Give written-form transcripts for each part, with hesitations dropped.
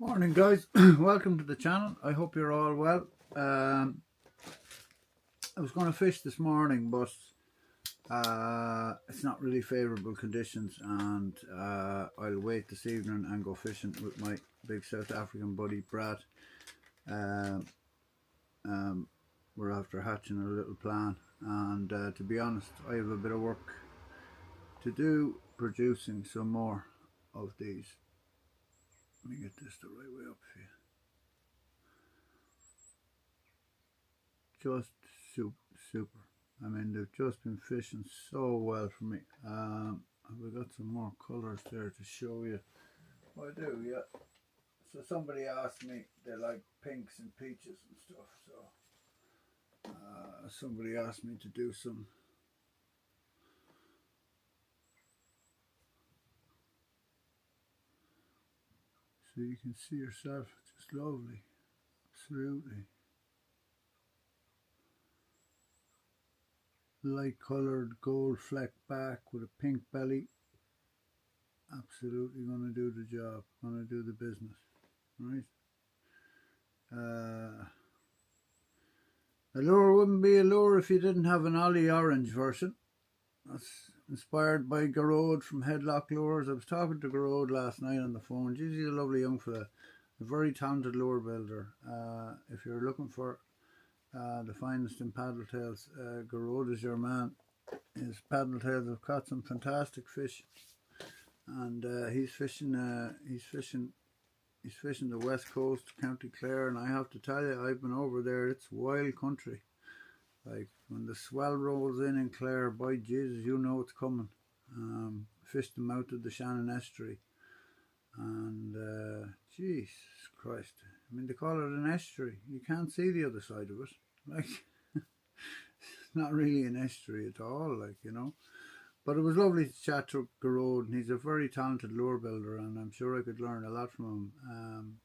Morning guys, welcome to the channel. I hope you're all well. I was going to fish this morning, but it's not really favourable conditions, and I'll wait this evening and go fishing with my big South African buddy Brad. We're after hatching a little plan, and to be honest, I have a bit of work to do producing some more of these. Let me get this the right way up for you. Just super. I mean, they've just been fishing so well for me. We've got some more colours there to show you. I do, yeah. So somebody asked me, they like pinks and peaches and stuff. So somebody asked me to do some. So you can see yourself, just lovely, absolutely. Light coloured gold fleck back with a pink belly. Absolutely going to do the job, going to do the business, right? A lure wouldn't be a lure if you didn't have an Ollie orange version. That's inspired by Garrod from Headlock Lures. I was talking to Garrod last night on the phone. Jeez, he's a lovely young fella, a very talented lure builder. If you're looking for the finest in paddle tails, Garrod is your man. His paddle tails have caught some fantastic fish, and he's fishing the west coast, County Clare, and I have to tell you, I've been over there. It's wild country. Like when the swell rolls in Clare, by Jesus, you know it's coming. Fished them out of the Shannon estuary, and Jesus Christ, I mean, they call it an estuary. You can't see the other side of it. Like it's not really an estuary at all, like, you know. But it was lovely to chat to Garrod, and he's a very talented lure builder, and I'm sure I could learn a lot from him.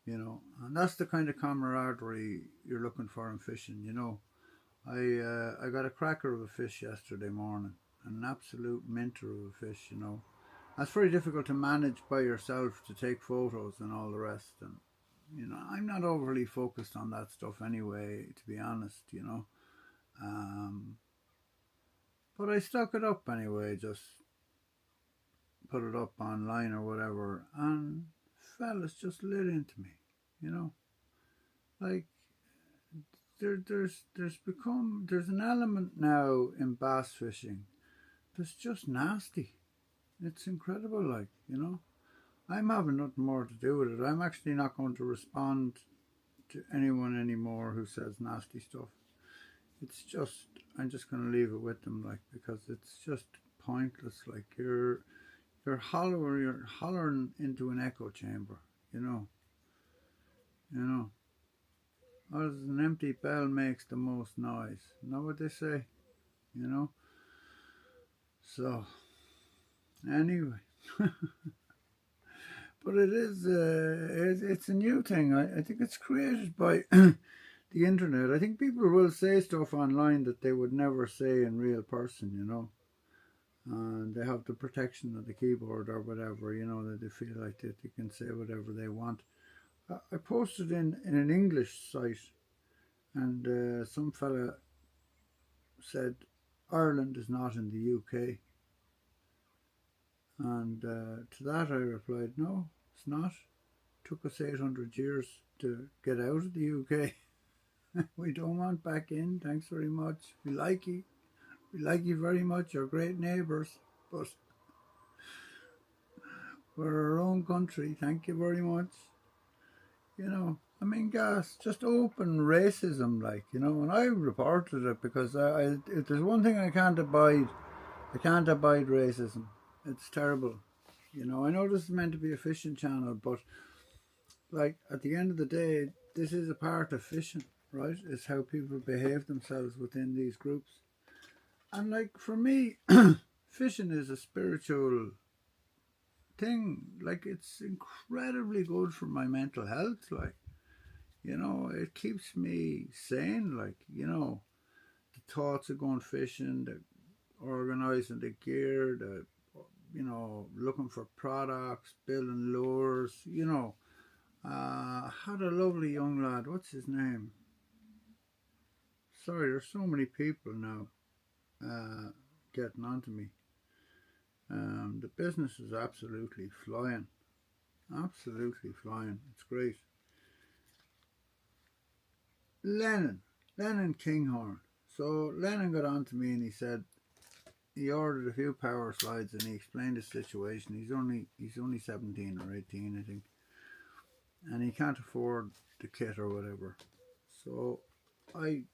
You know, and that's the kind of camaraderie you're looking for in fishing, you know. I got a cracker of a fish yesterday morning, an absolute minter of a fish, you know. That's very difficult to manage by yourself, to take photos and all the rest, and, you know, I'm not overly focused on that stuff anyway, to be honest, you know. But I stuck it up anyway, just put it up online or whatever, and fellas just lit into me, you know. Like, there's an element now in bass fishing that's just nasty. It's incredible, like, you know. I'm having nothing more to do with it. I'm actually not going to respond to anyone anymore who says nasty stuff. It's just, I'm just going to leave it with them, like, because it's just pointless. Like, you're hollering into an echo chamber, you know. As an empty bell makes the most noise. Know what they say? You know? So, anyway. But it is, it's a new thing. I think it's created by the internet. I think people will say stuff online that they would never say in real person, you know. And they have the protection of the keyboard or whatever, you know, that they feel like that they can say whatever they want. I posted in an English site, and some fella said Ireland is not in the UK, and to that I replied, no, it's not. It took us 800 years to get out of the UK. We don't want back in, thanks very much. We like you very much, you're great neighbours, but we're our own country, thank you very much. You know, I mean, guys, just open racism, like, you know, and I reported it because if there's one thing I can't abide racism. It's terrible. You know, I know this is meant to be a fishing channel, but, like, at the end of the day, this is a part of fishing, right? It's how people behave themselves within these groups. And, like, for me, fishing is a spiritual thing. Like, it's incredibly good for my mental health, like, you know, it keeps me sane, like, you know, the thoughts of going fishing, the organising the gear, the you know, looking for products, building lures, you know. Had a lovely young lad, what's his name? Sorry, there's so many people now getting onto me. The business is absolutely flying. Absolutely flying. It's great. Lennon. Lennon Kinghorn. So Lennon got on to me and he said he ordered a few power slides and he explained the situation. He's only 17 or 18, I think. And he can't afford the kit or whatever. So I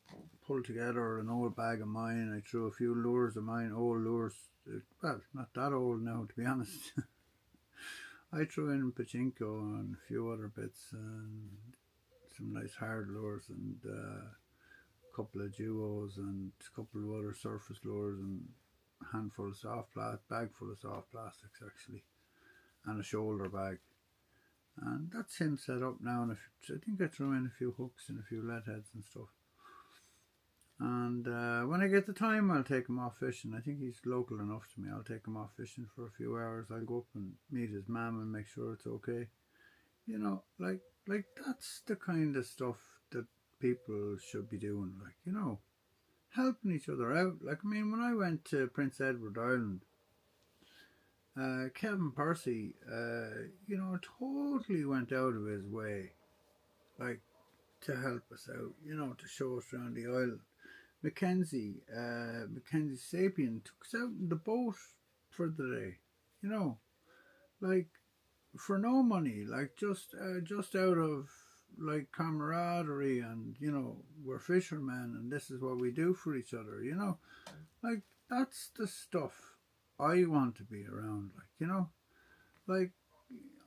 pulled together an old bag of mine. I threw a few lures of mine, old lures. Well, not that old now, to be honest. I threw in pachinko and a few other bits and some nice hard lures and a couple of duos and a couple of other surface lures and a handful of bag full of soft plastics actually, and a shoulder bag. And that's him set up now. And I think I threw in a few hooks and a few lead heads and stuff. And when I get the time, I'll take him off fishing. I think he's local enough to me. I'll take him off fishing for a few hours. I'll go up and meet his mum and make sure it's okay. You know, like that's the kind of stuff that people should be doing. Like, you know, helping each other out. Like, I mean, when I went to Prince Edward Island, Kevin Percy, you know, totally went out of his way, like, to help us out, you know, to show us around the island. Mackenzie Sapien took us out in the boat for the day, you know, like, for no money, like, just out of, like, camaraderie and, you know, we're fishermen and this is what we do for each other, you know, like, that's the stuff I want to be around, like, you know, like,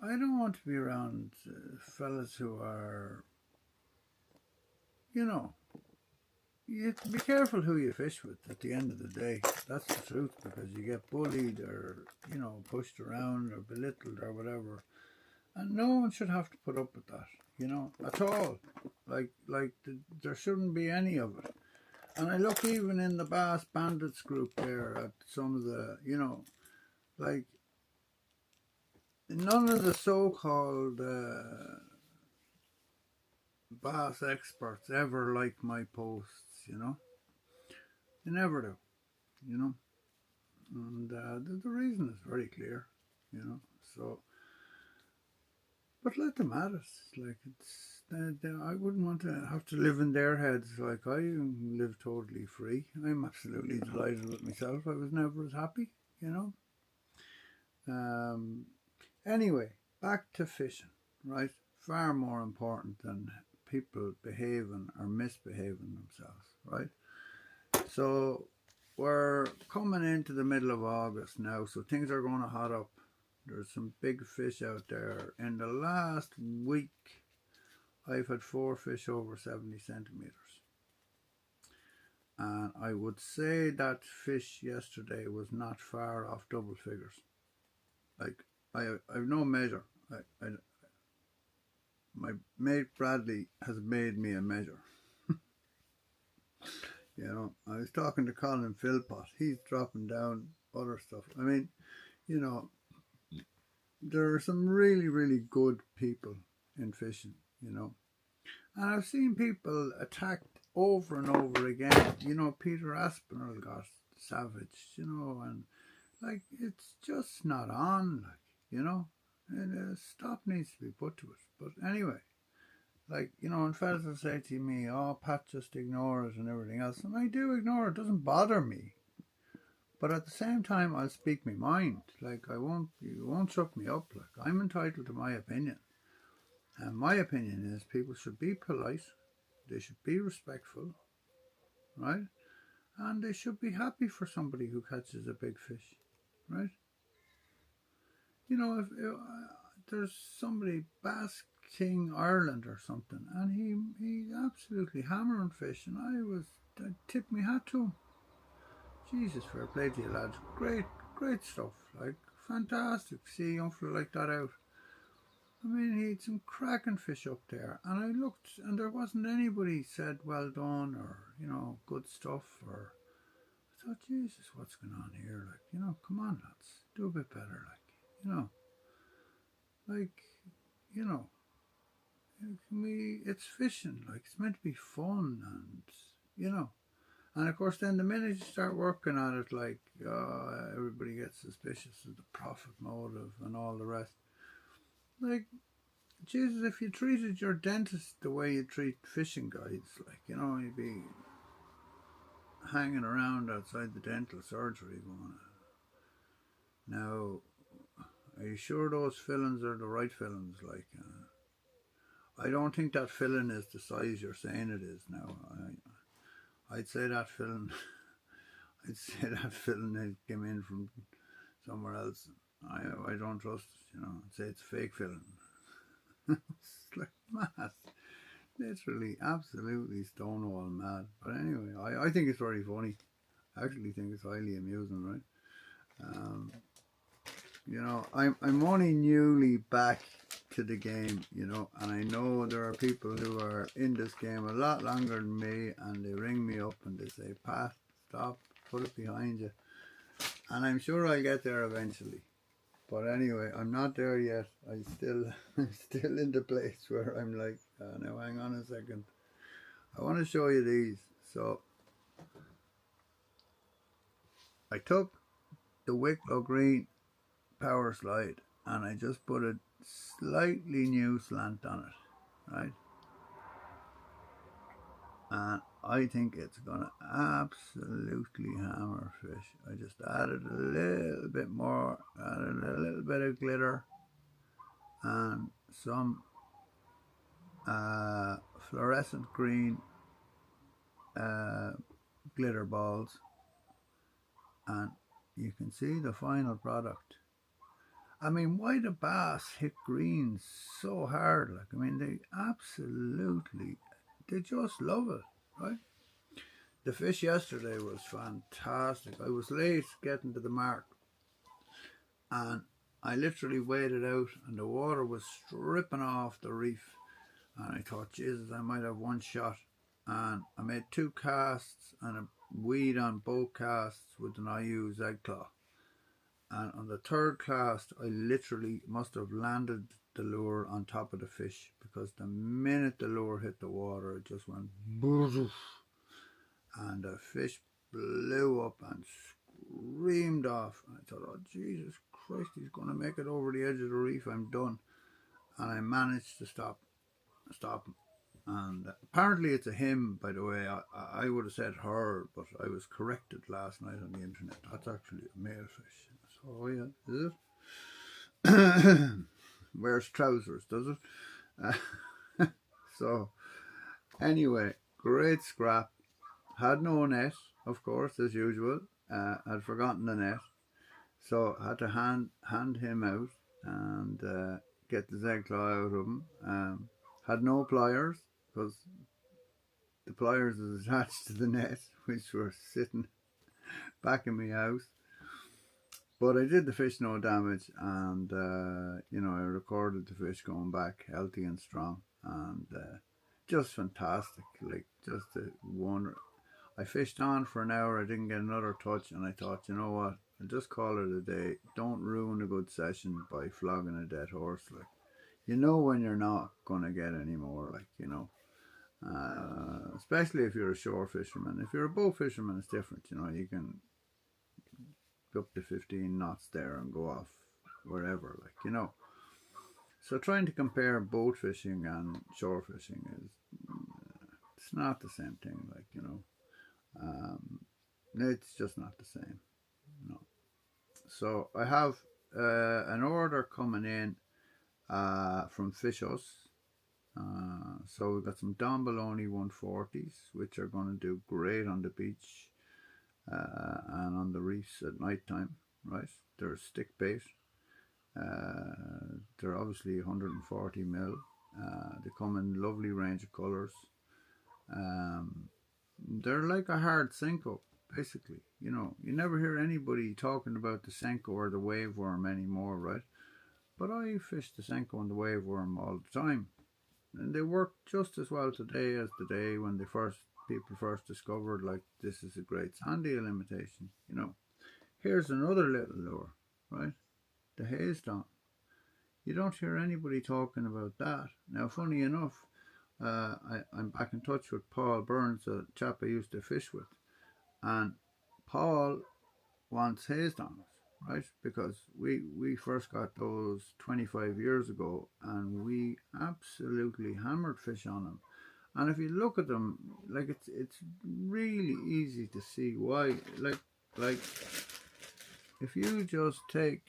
I don't want to be around fellas who are, you know, you have to be careful who you fish with at the end of the day. That's the truth, because you get bullied or, you know, pushed around or belittled or whatever. And no one should have to put up with that, you know, at all. Like there shouldn't be any of it. And I look even in the Bass Bandits group there at some of the, you know, like, none of the so-called bass experts ever like my posts, you know. They never do, you know. And the reason is very clear, you know. So, but let them at us. Like, it's, I wouldn't want to have to live in their heads. Like, I live totally free. I'm absolutely delighted with myself. I was never as happy, you know. Anyway, back to fishing, right? Far more important than people behaving or misbehaving themselves, right? So we're coming into the middle of August now, so things are going to hot up. There's some big fish out there. In the last week, I've had 4 fish over 70 centimeters. And I would say that fish yesterday was not far off double figures. Like, I've no measure. My mate Bradley has made me a measure. You know, I was talking to Colin Philpott. He's dropping down other stuff. I mean, you know, there are some really, really good people in fishing, you know. And I've seen people attacked over and over again. You know, Peter Aspinall got savaged, you know, and, like, it's just not on, like, you know. And a stop needs to be put to it. But anyway, like, you know, and fellas will say to me, oh, Pat, just ignore it and everything else. And I do ignore it. It doesn't bother me. But at the same time, I'll speak my mind. Like, you won't shut me up. Like, I'm entitled to my opinion. And my opinion is people should be polite. They should be respectful. Right? And they should be happy for somebody who catches a big fish. Right? You know, if there's somebody, Bass King Ireland or something, and he absolutely hammering fish, and I tipped my hat to him. Jesus, fair play to you, lads. Great stuff. Like, fantastic. See a young fella like that out. I mean, he had some cracking fish up there, and I looked, and there wasn't anybody said well done or, you know, good stuff, or I thought, Jesus, what's going on here? Like, you know, come on, lads, do a bit better. Like, you know, like, you know, it's fishing. Like, it's meant to be fun, and you know. And of course, then the minute you start working on it, like, everybody gets suspicious of the profit motive and all the rest. Like, Jesus, if you treated your dentist the way you treat fishing guides, like, you know, you'd be hanging around outside the dental surgery going, now, are you sure those fillings are the right fillings? Like, I don't think that filling is the size you're saying it is now. I'd say that filling, I'd say that filling came in from somewhere else. I don't trust it, you know. I'd say it's fake filling. It's like mad. Literally, absolutely stonewall mad. But anyway, I think it's very funny. I actually think it's highly amusing, right? You know, I'm only newly back to the game, you know, and I know there are people who are in this game a lot longer than me, and they ring me up and they say, Pat, stop, put it behind you. And I'm sure I'll get there eventually. But anyway, I'm not there yet. I'm still in the place where I'm like, now hang on a second. I want to show you these. So I took the Wicklow Green power slide and I just put a slightly new slant on it, right? And I think it's gonna absolutely hammer fish. I just added a little bit more, added a little bit of glitter and some fluorescent green glitter balls, and you can see the final product. I mean, why the bass hit greens so hard? Like, I mean, they just love it, right? The fish yesterday was fantastic. I was late getting to the mark, and I literally waded out, and the water was stripping off the reef, and I thought, Jesus, I might have one shot. And I made 2 casts and a weed on both casts with an IU Z claw. And on the 3rd cast, I literally must have landed the lure on top of the fish, because the minute the lure hit the water, it just went boof, and the fish blew up and screamed off. And I thought, oh Jesus Christ, he's going to make it over the edge of the reef. I'm done. And I managed to stop him. And apparently it's a him, by the way. I would have said her, but I was corrected last night on the internet. That's actually a male fish. So, oh yeah, is it? Wears trousers, does it? So, anyway, great scrap. Had no net, of course, as usual. Had forgotten the net. So, had to hand him out and get the Z claw out of him. Had no pliers, because the pliers is attached to the net, which were sitting back in my house. But I did the fish no damage, and you know, I recorded the fish going back healthy and strong, and just fantastic. Like, just a wonder. I fished on for an hour. I didn't get another touch, and I thought, you know what, I'll just call it a day. Don't ruin a good session by flogging a dead horse. Like, you know when you're not gonna get any more, like, you know. Especially if you're a shore fisherman. If you're a boat fisherman, it's different, you know. You can go up to 15 knots there and go off wherever, like, you know. So trying to compare boat fishing and shore fishing is, it's not the same thing, like, you know. It's just not the same, no. So I have an order coming in from Fishos. So we've got some Don Baloney 140s, which are going to do great on the beach and on the reefs at night time, right? They're stick bait. They're obviously 140 mil. They come in lovely range of colours. They're like a hard Senko, basically. You know, you never hear anybody talking about the Senko or the wave worm anymore, right? But I fish the Senko and the wave worm all the time. And they work just as well today as the day when they first people first discovered, like, this is a great sand eel imitation, you know. Here's another little lure, right? The haze down. You don't hear anybody talking about that. Now, funny enough, I'm back in touch with Paul Burns, a chap I used to fish with, and Paul wants haze downs, right? Because we first got those 25 years ago, and we absolutely hammered fish on them. And if you look at them, like, it's really easy to see why. Like if you just take,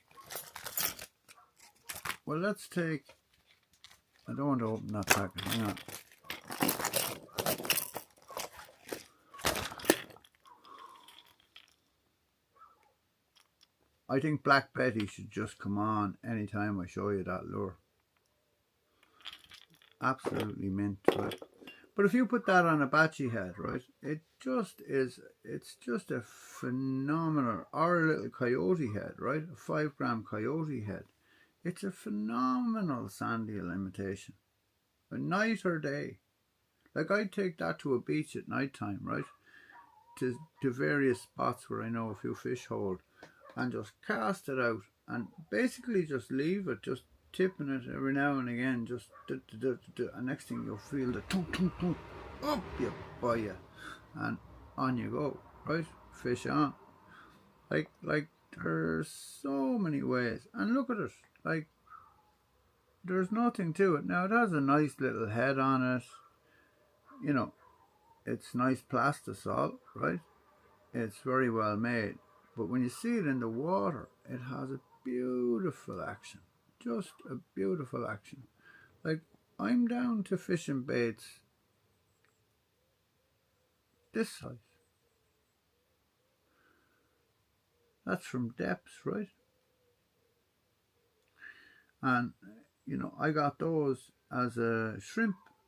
well, let's take, I don't want to open that packet, hang on. I think Black Betty should just come on anytime I show you that lure. Absolutely mint, right? But if you put that on a batchy head, right, it just is, it's just a phenomenal, or a little coyote head, right, a 5 gram coyote head. It's a phenomenal sand eel imitation, a night or day. Like, I'd take that to a beach at night time, right, to various spots where I know a few fish hold, and just cast it out and basically just leave it, just tipping it every now and again, just and next thing you'll feel the tunk tunk tunk up you by you, and on you go, right? Fish on. Like there's so many ways, and look at it, like, there's nothing to it. Now, it has a nice little head on it, you know, it's nice plastisol, right? It's very well made. But when you see it in the water, it has a beautiful action. Just a beautiful action. Like, I'm down to fishing baits this size. That's from depths, right? And, you know, I got those as a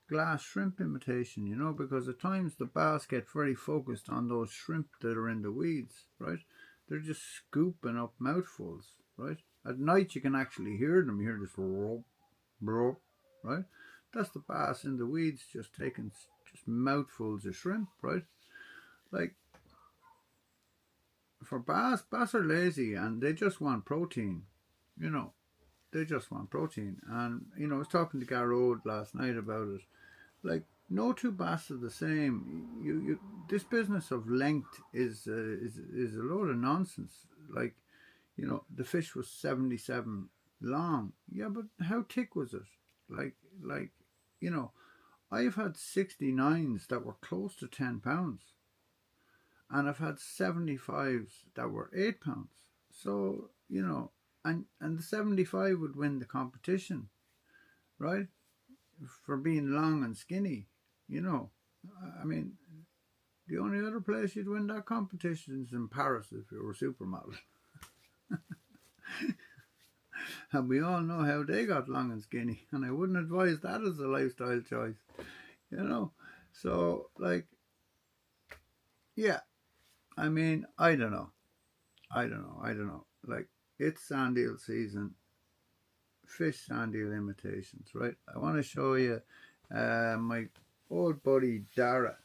glass shrimp imitation, you know, because at times the bass get very focused on those shrimp that are in the weeds, right? They're just scooping up mouthfuls, right? At night you can actually hear them. You hear this rope, rope, right? That's the bass in the weeds just taking just mouthfuls of shrimp, right? Like, for bass are lazy and they just want protein, you know. They just want protein. And, you know, I was talking to Garrod last night about it. Like, no two bass are the same. This business of length is a load of nonsense. Like, you know, the fish was 77 long. Yeah, but how thick was it? Like, you know, I've had 69s that were close to 10 pounds. And I've had 75s that were 8 pounds. So, you know, and the 75 would win the competition, right? For being long and skinny, you know. I mean, the only other place you'd win that competition is in Paris if you were a supermodel. And we all know how they got long and skinny, and I wouldn't advise that as a lifestyle choice, you know. So, like, yeah, I mean, I don't know. Like, it's sand eel season. Fish sand eel imitations, right? I want to show you my old buddy Dara.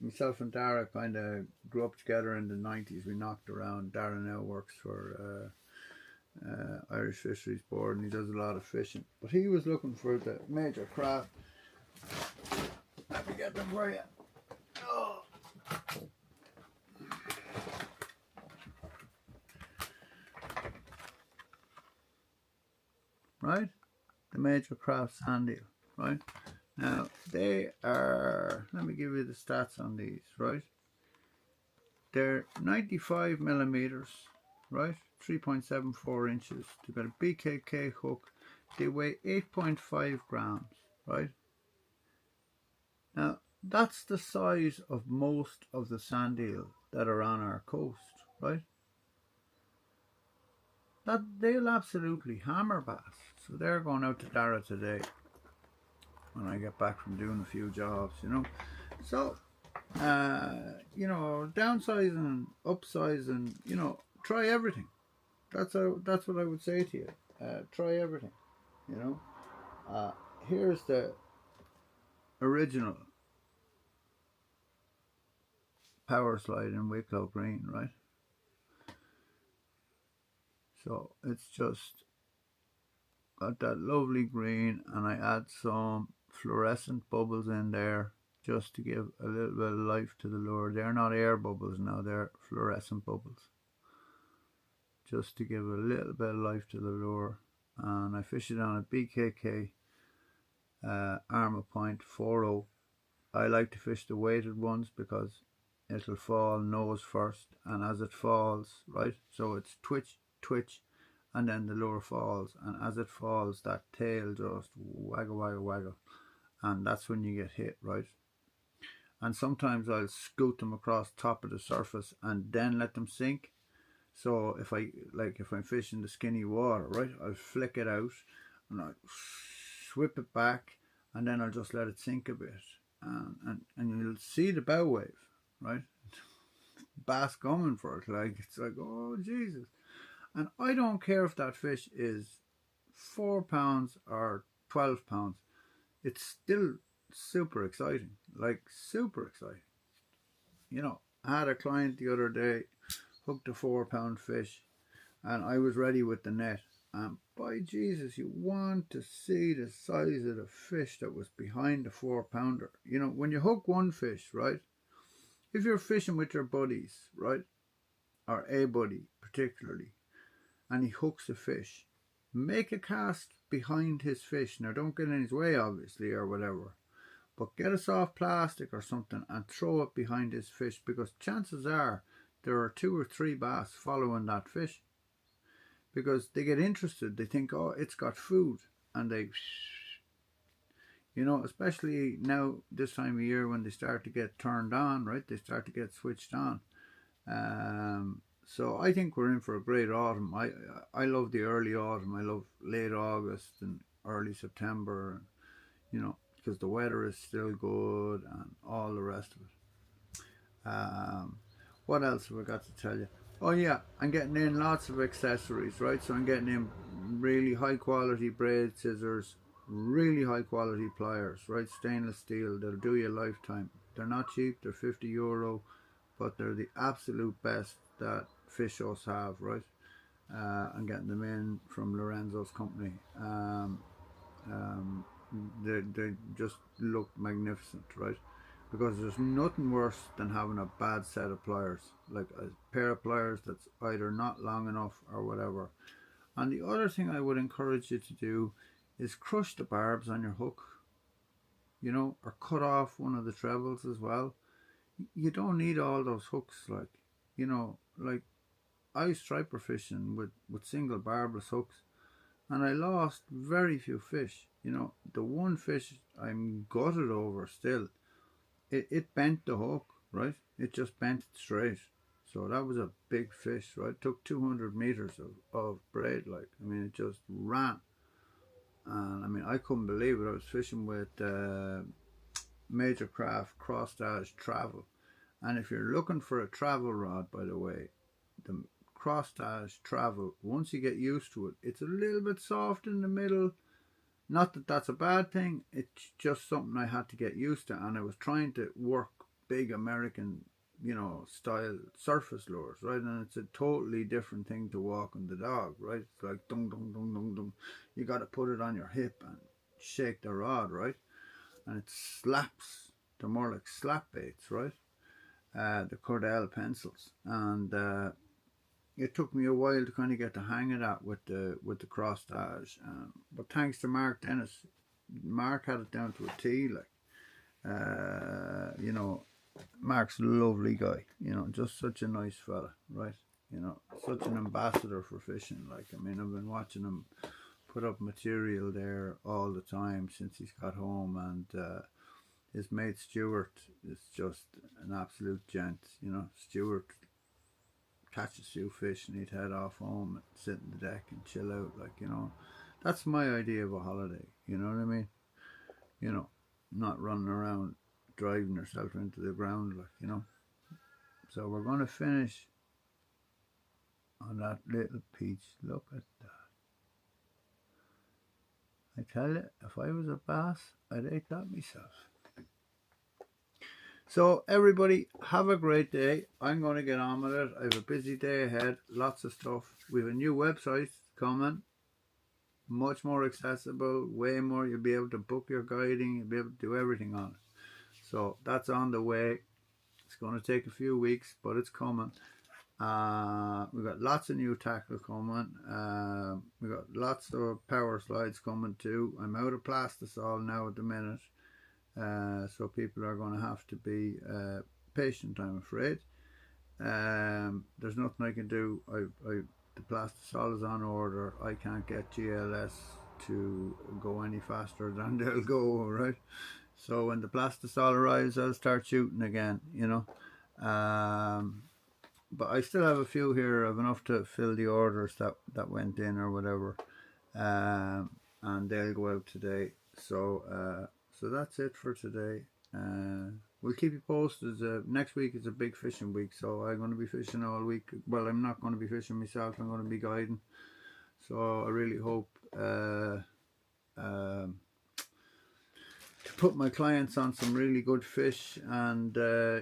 Myself and Dara kind of grew up together in the 90s. We knocked around. Dara now works for Irish Fisheries Board, and he does a lot of fishing. But he was looking for the major craft. Let me get them for you. Oh. Right? The major craft sand eel, right? Now, they are, let me give you the stats on these, right? They're 95 millimeters, right? 3.74 inches. They've got a BKK hook. They weigh 8.5 grams, right? Now, that's the size of most of the sand eel that are on our coast, right? That they'll absolutely hammer bass. So they're going out to Dara today when I get back from doing a few jobs, you know. So, you know, downsizing, upsizing, you know, try everything. That's what I would say to you. Try everything, you know. Here's the original power slide in Wicklow Green, right? So it's just got that lovely green, and I add some fluorescent bubbles in there just to give a little bit of life to the lure. They're not air bubbles now, they're fluorescent bubbles, just to give a little bit of life to the lure. And I fish it on a BKK Armour Point 4.0. I like to fish the weighted ones because it'll fall nose first, and as it falls, right, so it's twitch, twitch, and then the lure falls, and as it falls, that tail just waggle, waggle, waggle, and that's when you get hit, right? And sometimes I'll scoot them across top of the surface and then let them sink. So if I'm fishing the skinny water, right, I'll flick it out and I whip it back, and then I'll just let it sink a bit, and you'll see the bow wave, right? Bass coming for it, like it's like, oh Jesus. And I don't care if that fish is 4 pounds or 12 pounds, it's still super exciting, like super exciting. You know, I had a client the other day, hooked a 4 pound fish, and I was ready with the net. And by Jesus, you want to see the size of the fish that was behind the 4 pounder. You know, when you hook one fish, right? If you're fishing with your buddies, right? Or a buddy particularly, and he hooks a fish, make a cast behind his fish. Now don't get in his way, obviously, or whatever. But get a soft plastic or something and throw it behind his fish, because chances are there are 2 or 3 bass following that fish. Because they get interested, they think, oh, it's got food, and they, you know, especially now this time of year when they start to get turned on, right? They start to get switched on. So I think we're in for a great autumn. I love the early autumn. I love late August and early September, you know, because the weather is still good and all the rest of it. What else have I got to tell you? Oh yeah, I'm getting in lots of accessories, right? So I'm getting in really high quality braid scissors, really high quality pliers, right? Stainless steel, they'll do you a lifetime. They're not cheap, they're €50, but they're the absolute best that fish shows have, right? I'm getting them in from Lorenzo's company. They just look magnificent, right? Because there's nothing worse than having a bad set of pliers, like a pair of pliers that's either not long enough or whatever. And the other thing I would encourage you to do is crush the barbs on your hook, you know, or cut off one of the trebles as well. You don't need all those hooks, like, you know, like I striper fishing with single barbless hooks, and I lost very few fish. You know, the one fish I'm gutted over still, it bent the hook, right? It just bent it straight. So that was a big fish, right? It took 200 meters of braid, like, I mean, it just ran. And I mean, I couldn't believe it. I was fishing with Major Craft Crossage Travel. And if you're looking for a travel rod, by the way, the Crossage Travel, once you get used to it, it's a little bit soft in the middle. Not that that's a bad thing, it's just something I had to get used to, and I was trying to work big American, you know, style surface lures, right? And it's a totally different thing to walking the dog, right? It's like dung dung dung dung dung. You got to put it on your hip and shake the rod, right? And it slaps. They're more like slap baits, right? The Cordell pencils, and it took me a while to kind of get the hang of that with the crossage, but thanks to Mark Dennis, Mark had it down to a T. Like, you know, Mark's a lovely guy. You know, just such a nice fella, right? You know, such an ambassador for fishing. Like, I mean, I've been watching him put up material there all the time since he's got home, and his mate Stuart is just an absolute gent. You know, Stuart catch a few fish and he'd head off home and sit on the deck and chill out, like, you know. That's my idea of a holiday, you know what I mean? You know, not running around driving yourself into the ground, like, you know. So we're going to finish on that little peach. Look at that. I tell you, if I was a bass, I'd ate that myself. So everybody, have a great day. I'm going to get on with it. I have a busy day ahead, lots of stuff. We have a new website coming, much more accessible, way more. You'll be able to book your guiding, you'll be able to do everything on it. So that's on the way. It's going to take a few weeks, but it's coming. We've got lots of new tackle coming. We've got lots of power slides coming too. I'm out of plastisol now at the minute. So people are going to have to be patient, I'm afraid. There's nothing I can do. The plastisol is on order. I can't get GLS to go any faster than they'll go, right? So when the plastisol arrives, I'll start shooting again, you know. But I still have a few here. I have enough to fill the orders that went in or whatever, and they'll go out today. So so that's it for today. We'll keep you posted. Next week is a big fishing week, so I'm going to be fishing all week. Well, I'm not going to be fishing myself. I'm going to be guiding. So I really hope to put my clients on some really good fish, and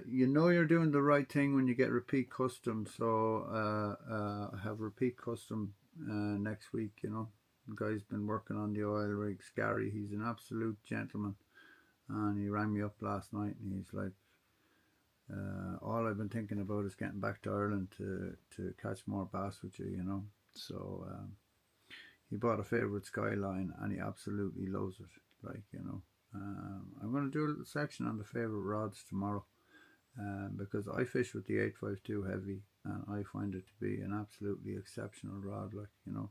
you know you're doing the right thing when you get repeat custom. So I have repeat custom next week, you know. The guy's been working on the oil rigs. Gary, he's an absolute gentleman, and he rang me up last night and he's like, all I've been thinking about is getting back to Ireland to catch more bass with you, you know. So he bought a favourite Skyline and he absolutely loves it, like, you know. I'm going to do a little section on the favourite rods tomorrow, because I fish with the 852 heavy and I find it to be an absolutely exceptional rod, like, you know.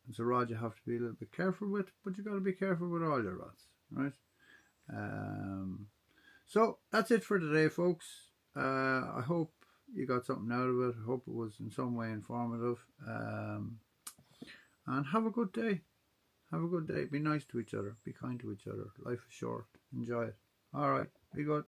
It's a rod you have to be a little bit careful with, but you got to be careful with all your rods, right? So that's it for today, folks. I hope you got something out of it. I hope it was in some way informative, and have a good day. Have a good day. Be nice to each other. Be kind to each other. Life is short. Enjoy it. All right. Be good.